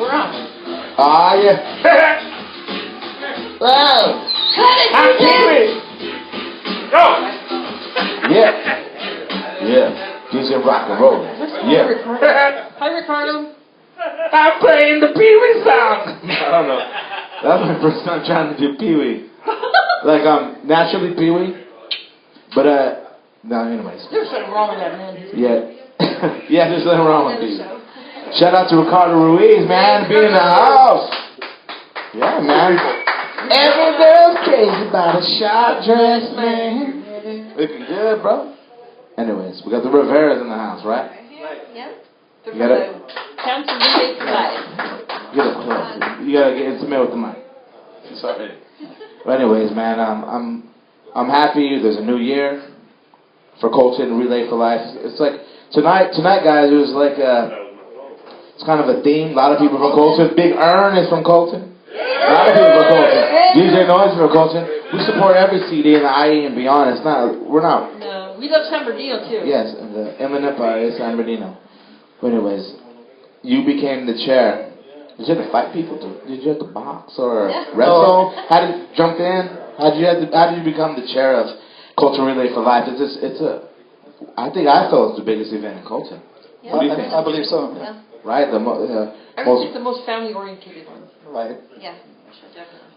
Ah, yeah. Wow. I'm Pee-wee. Go. Yeah. DJ rock and roll. Yeah. Hi, Ricardo. I'm playing the Pee-wee song. I don't know. That's my first time trying to do Pee-wee. Like, naturally Pee-wee. But, no, anyways. There's something wrong with that, man. Yeah. Yeah, there's nothing wrong with Pee-wee. Shout out to Ricardo Ruiz, man, being in the house. Yeah, man. Every girl's crazy about a short dress, man. Looking good, bro. Anyways, we got the Riveras in the house, right? Yep. You gotta, Council debate tonight. you gotta get intimate with the mic. Sorry. But anyways, man, I'm happy. There's a new year for Colton Relay for Life. It's like tonight, guys. It was like it's kind of a theme. A lot of people from Colton. Big Earn is from Colton. A lot of people from Colton. DJ Noise is from Colton. We support every CD in the IE and beyond. We're not. No, we love San Bernardino too. Yes, and the Inland Empire is San Bernardino. But anyways, you became the chair. Did you have to fight people? Did you have to box or wrestle? How did you jump in? How did you become the chair of Culture Relay for Life? I think I feel it's the biggest event in Colton. Yeah. I believe so. Yeah. Right, I would think the most family-oriented one. Right. Yeah, definitely.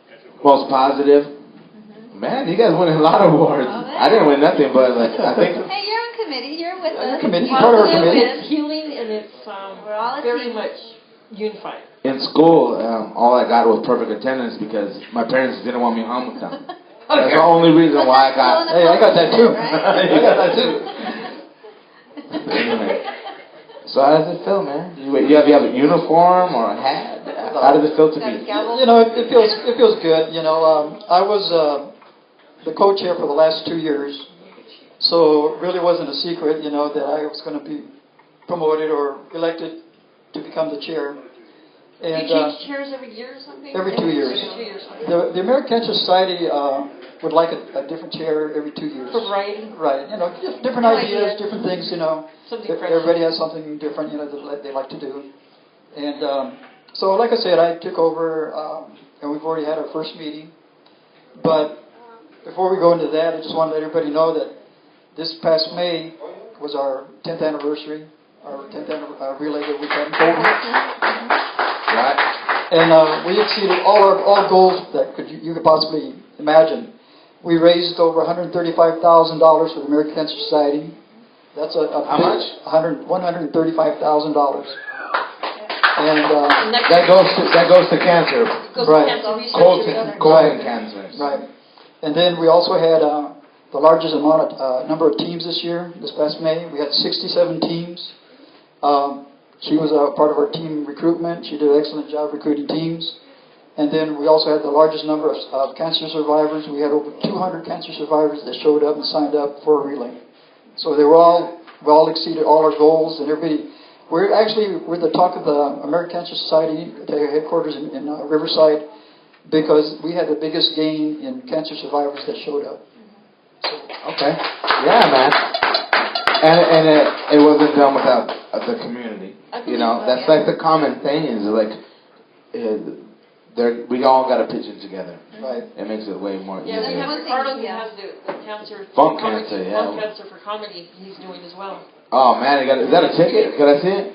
Most positive. Man, you guys won a lot of awards. I didn't win nothing, but like I think. Hey, you're on committee. You're with us. Committee. Part of our committee. It's healing and it's We're all a very team. much unified. In school, all I got was perfect attendance because my parents didn't want me home with them. That's the only reason why I got. Hey, I got that too. Right? You got that too. Anyway. So how does it feel, man? You have a uniform or a hat? How does it feel to be? You know, it feels good. You know, I was the co-chair for the last 2 years, so it really wasn't a secret, you know, that I was going to be promoted or elected to become the chair. And you change chairs every year or something? Every 2 years. Every 2 years. The American Cancer Society would like a different chair every 2 years. For variety? Right. You know, different ideas, different things, you know. Everybody has something different, you know, that they like to do. And so, like I said, I took over, and we've already had our first meeting. But before we go into that, I just want to let everybody know that this past May was our 10th anniversary, our 10th relay that we've had in Colton. Right. And we exceeded all goals that you could possibly imagine. We raised over $135,000 for the American Cancer Society. That's how much? $135,000. And that goes to cancer. Right. Colton cancer. Right. And then we also had the largest number of teams this year. This past May, we had 67 teams. She was a part of our team recruitment. She did an excellent job recruiting teams. And then we also had the largest number of cancer survivors. We had over 200 cancer survivors that showed up and signed up for a relay. So we all exceeded all our goals, and everybody. We're the talk of the American Cancer Society at their headquarters in Riverside, because we had the biggest gain in cancer survivors that showed up. So, okay. Yeah, man. And it wasn't done without the community. You know, that's like the common thing is like, we all got to pitch in together. Right. It makes it way more easier. Yeah, we have Ricardo who has the cancer. Funk cancer, yeah. Funk cancer for comedy he's doing as well. Oh, man, is that a ticket? Can I see it?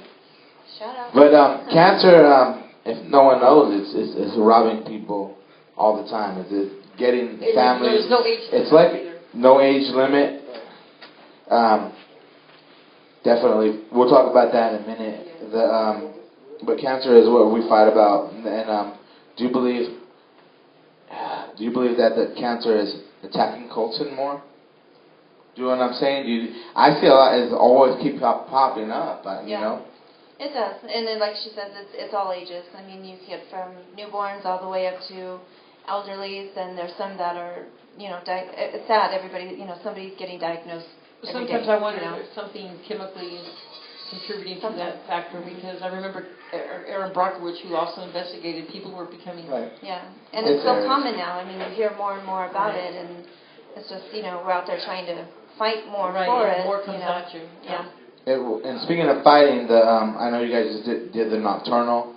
Shout out. But cancer, if no one knows, it's robbing people all the time. It's getting families. There's no age limit. It's like no age limit. Definitely, we'll talk about that in a minute. But cancer is what we fight about. And do you believe that the cancer is attacking Colton more? Do you know what I'm saying? I feel it always keep popping up. You know. It does, and then like she says, it's all ages. I mean, you get from newborns all the way up to elderlies, and there's some that are, you know, it's sad. Everybody, you know, somebody's getting diagnosed. Sometimes I wonder if something chemically is contributing to that factor, because I remember Aaron Brockovich, who also investigated, people were becoming... Right. Yeah, and it's so common now. I mean, you hear more and more about it, and it's just, you know, we're out there trying to fight more for it. More comes at you. Yeah. And speaking of fighting, I know you guys just did the Nocturnal.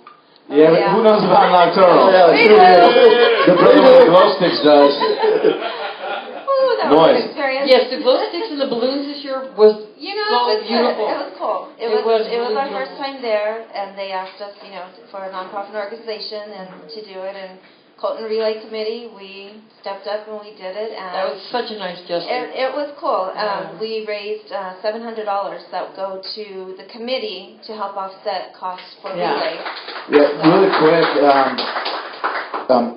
Yeah, but Yeah. who knows about Nocturnal? Yeah, We sure do. did. The brother with the glow sticks does. Ooh, that was Noise. an experience. Yes, the glow sticks and the balloons this year was You know, so it was good. beautiful. It was cool. It It was was our really first beautiful. time there, and they asked us, for a nonprofit organization and to do it. And Colton Relay Committee, we stepped up and we did it. And That was such a nice gesture. it was cool. Yeah. We raised $700 that would go to the committee to help offset costs for Yeah. Relay. Yeah, really quick.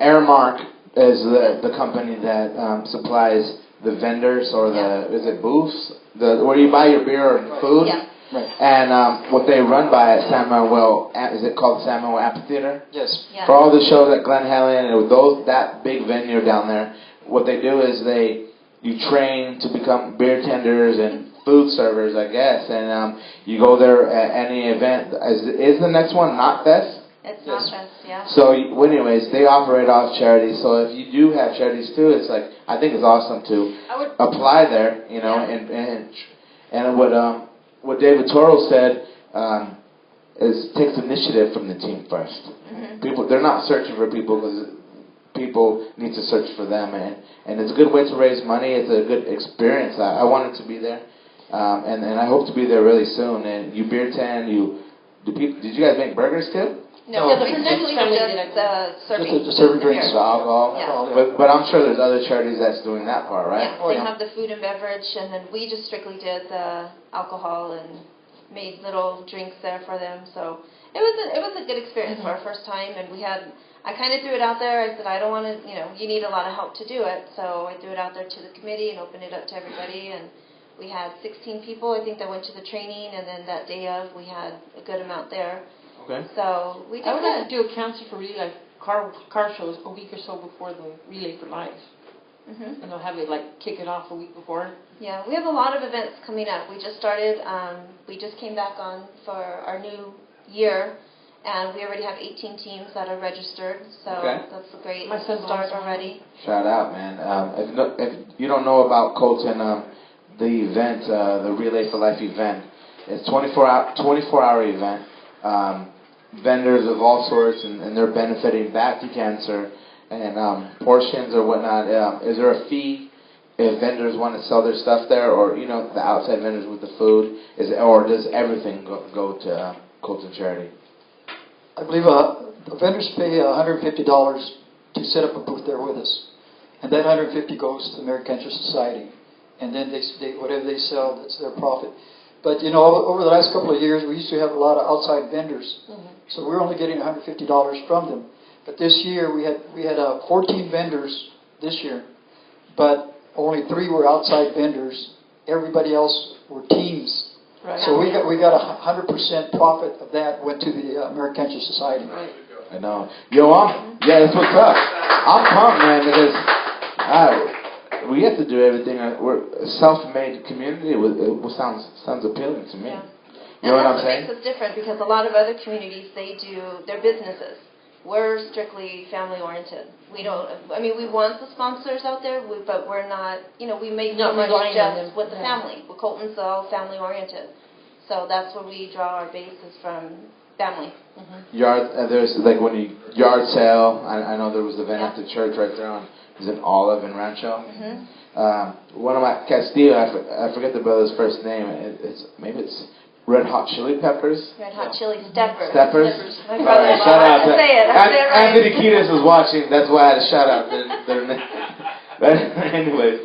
Airmark is the company that supplies the vendors or is it booths? Where you buy your beer and food. Yeah. Right. And what they run by at San Manuel, is it called San Manuel Amphitheater? Yes. Yeah. For all the shows at Glen Helen and with that big venue down there, what they do is you train to become beer tenders and food servers, I guess, and you go there at any event. Is the next one Not Fest? It's Yes. not best, yeah. So, anyways, they operate off charities. So if you do have charities too, it's like I think it's awesome to I would apply there, and what David Toro said is takes initiative from the team first. Mhm. People, they're not searching for people because people need to search for them, and it's a good way to raise money. It's a good experience. I wanted to be there, and I hope to be there really soon. And you beer tent, did you guys make burgers too? No, Yeah, the we Fernandez simply family were did, I just think. serving. Just serving drinks. beer. So alcohol. Yeah. But I'm sure there's other charities that's doing that part, right? Yeah, Oh, they yeah. have the food and beverage, and then we just strictly did the alcohol and made little drinks there for them. So it was a good experience for our first time, and I kind of threw it out there. I said, I don't want to, you need a lot of help to do it. So I threw it out there to the committee and opened it up to everybody, and we had 16 people, I think, that went to the training, and then that day of, we had a good amount there. Okay. So we did I would like good. to do a council for Relay car shows a week or so before the Relay for Life. Mhm. And they'll have it kick it off a week before. Yeah, we have a lot of events coming up. We just started, we just came back on for our new year, and we already have 18 teams that are registered, so Okay. that's a great My son's start also on. already. Shout out, man. If you don't know about Colton, the event, the Relay for Life event, it's 24-hour event. Vendors of all sorts, and they're benefiting back to cancer, and portions or whatnot. Is there a fee if vendors want to sell their stuff there, or the outside vendors with the food? Or does everything go to Colton Charity? I believe the vendors pay $150 to set up a booth there with us, and that $150 goes to the American Cancer Society, and then they whatever they sell, that's their profit. But over the last couple of years, we used to have a lot of outside vendors, so we're only getting $150 from them. But this year we had 14 vendors this year, but only 3 were outside vendors. Everybody else were teams. Right. So we got 100% profit of that went to the American Cancer Society. Right. I know. Yo, that's what's up. I'm pumped, man, because we have to do everything. We're a self-made community. It sounds appealing to me. Yeah. You know what I'm And saying? that's what makes us different, because a lot of other communities, they're businesses. We're strictly family-oriented. We want the sponsors out there, but we're not, we make so Not much relying on just them. with the Yeah. family. With Colton's all family-oriented. So that's where we draw our bases from, family. Yard sale. I know there was an event at the church right there on, is it Olive and Rancho? One of my Castillo, I forget the brother's first name. Maybe it's Red Hot Chili Peppers. Red Hot Chili Steppers. Steppers. My All brother, right, shout out I say it. I say it right. Anthony Kiedis was watching. That's why I had to shout out their name. But anyways,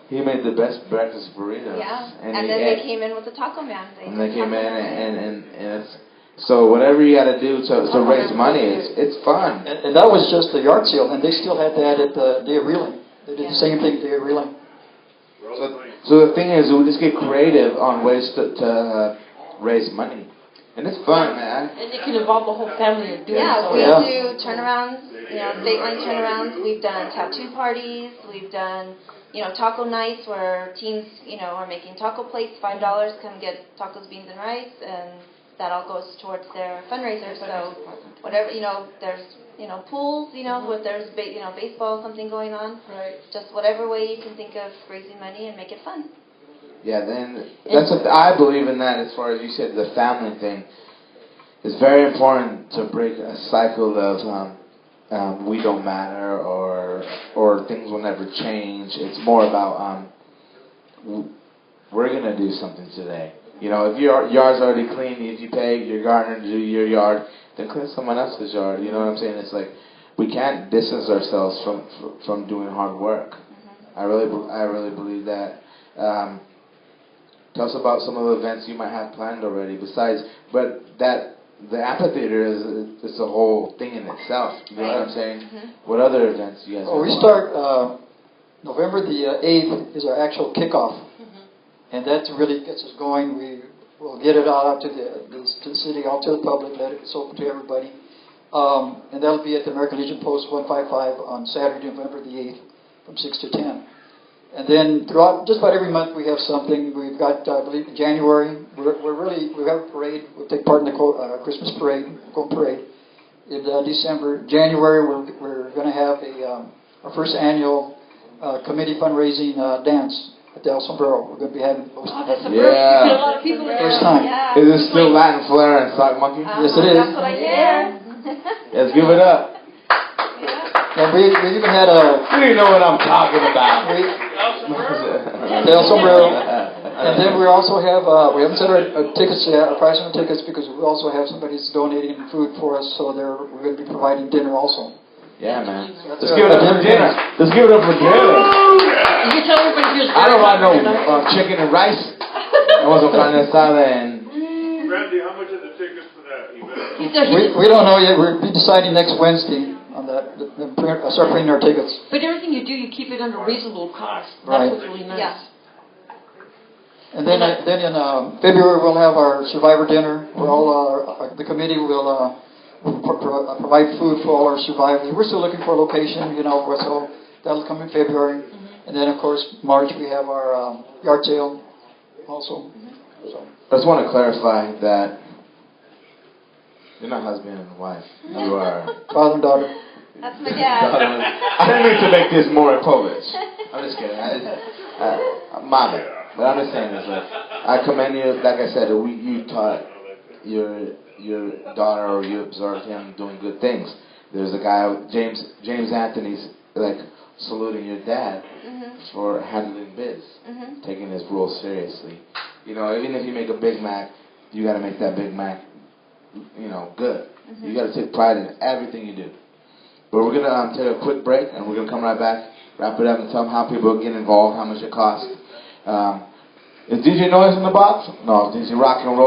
he made the best breakfast burritos. Yeah, and then they came in with the Taco Man. They came in and it's, so whatever you got to do to raise money, it's fun. And that was just the yard sale, and they still had that at the Day of Reeling. They did the same thing at Day of Reeling. So the thing is, we just get creative on ways to raise money, and it's fun, man. And you can involve the whole family in doing Yeah, so. we do turnarounds, state line turnarounds. We've done tattoo parties. We've done, taco nights where teams, are making taco plates, $5, come get tacos, beans, and rice, and that all goes towards their fundraiser. So whatever, there's, pools, if there's, baseball, something going on. Right. Just whatever way you can think of raising money and make it fun. Yeah, then I believe in that as far as you said, the family thing. it's very important to break a cycle of we don't matter or things will never change. It's more about we're gonna do something today. You know, if your yard's already clean, if you pay your gardener to do your yard, then clean someone else's yard. You know what I'm saying? It's like we can't distance ourselves from doing hard work. I really believe that. Tell us about some of the events you might have planned already. Besides, but the amphitheater is a whole thing in itself. You know what I'm saying? What other events you guys? Well, we start November the 8th is our actual kickoff, and that really gets us going. We will get it out to the city, out to the public, let it, it's open to everybody, and that'll be at the American Legion Post 155 on Saturday, November the 8th, from 6 to 10. And then throughout, just about every month we have something. We've got, I believe, in January, we have a parade. We'll take part in the Christmas parade, Golden Parade. In December, January, we're going to have our first annual committee fundraising dance at the El Sombrero. We're going to be having first time. Yeah. Is it still Latin flair and sock monkey? Yes, it is. That's what I hear. Let's give it up. And we even had You know what I'm talking about. the El Sombrero. And then we also have, we haven't set our tickets yet, our price on the tickets, because we also have somebody that's donating food for us, so we're going to be providing dinner also. Yeah, man. Let's give it up for dinner. Let's give it up for dinner. You can tell everybody feels I don't want no chicken and rice. I want some carne asada and... Randy, how much are the tickets for that event? We don't know yet. We'll be deciding next Wednesday on that. Start printing our tickets. But everything you do, you keep it under reasonable cost. Right. That's what's really nice. Yeah. And then in February we'll have our survivor dinner, where all the committee will provide food for all our survivors. We're still looking for a location, so that'll come in February. And then of course March we have our yard sale also. So. I just want to clarify that you're not husband and wife. You are Father and daughter. That's my dad. I didn't mean to make this more Polish. I'm just kidding. Mama. But I'm just saying this. I commend you. Like I said, you taught your daughter, or you observed him doing good things. There's a guy, James Anthony's saluting your dad for handling biz, taking his role seriously. Even if you make a Big Mac, you got to make that Big Mac, good. You got to take pride in everything you do. But we're gonna take a quick break, and we're gonna come right back, wrap it up, and tell them how people get involved, how much it costs. Is DJ Noise in the box? No, DJ Rock and Roll.